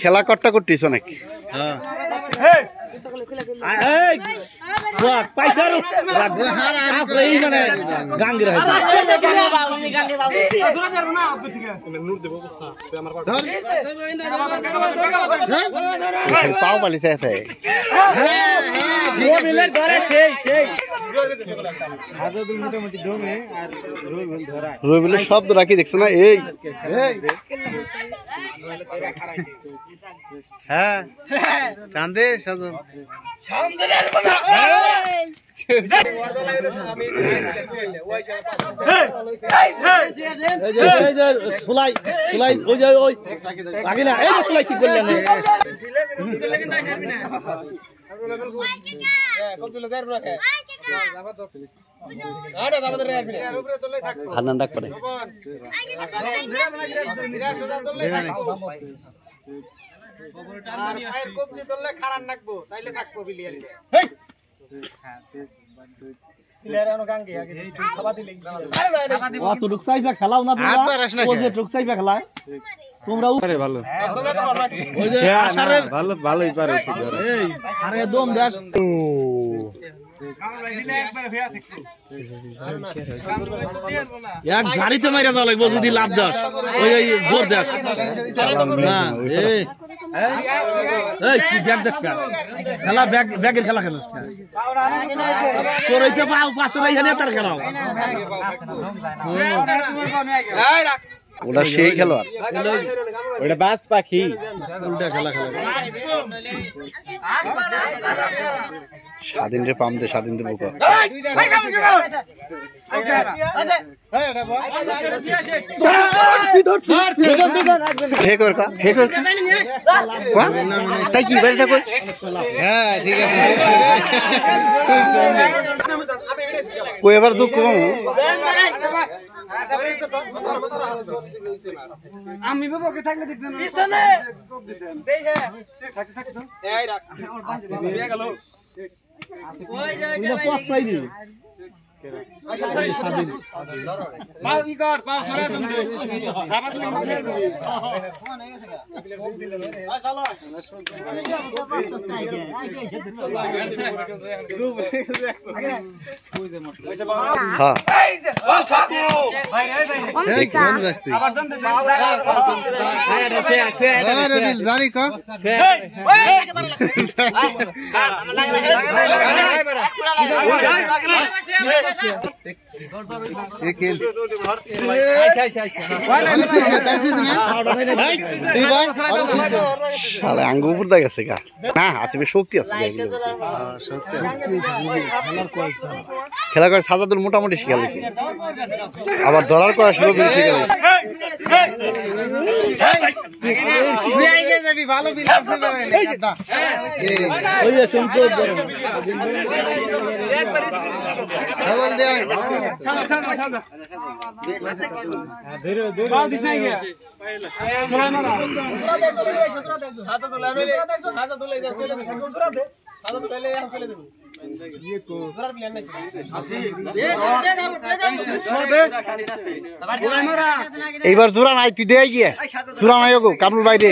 খেলা করতে করতেছ নাকি? পাও পালিছে রবিলের শব্দ রাখি দেখছো না? এই হ্যাঁ কান্দে সাজন খেলাও না তোমরা ভালোই পারে দম দেশ এক ঝাড়িতে মাইরা যাওয়া লাগবো যদি লাভ দাস ওই জোর দাস কি ব্যাগ দেখ খেলা ব্যাগের খেলা খেলিস তোর হইতে পাও পাঁচশো তার খেলাও ওটা সেই খেলোয়াড় ওটা বাস পাখি উল্টা খেলা খেলা স্বাধীন রে পাম দে স্বাধীন দে বোকা তাই কি বাড়িটা কই? হ্যাঁ ঠিক আছে কই এবার দুঃখ আমি বাবাকে থাকলে দেখতেন পিছনে দেই হ্যাঁ এই রাখ বিয়ে গেল ওই যে পাঁচ সাই দি পাঁচ কি কর পাঁচ সরা তুমি সাবাত আঙ্গুর দা গেছে গা না আছে শক্তি আছে খেলা করে সাজাদুল মোটামুটি শিখালেছি আবার ধরার করা শুরু করে শিখালেছি এইবার জোড়া নাই তুই দে গিয়ে জোড়া নাই গো কামরুল ভাই দে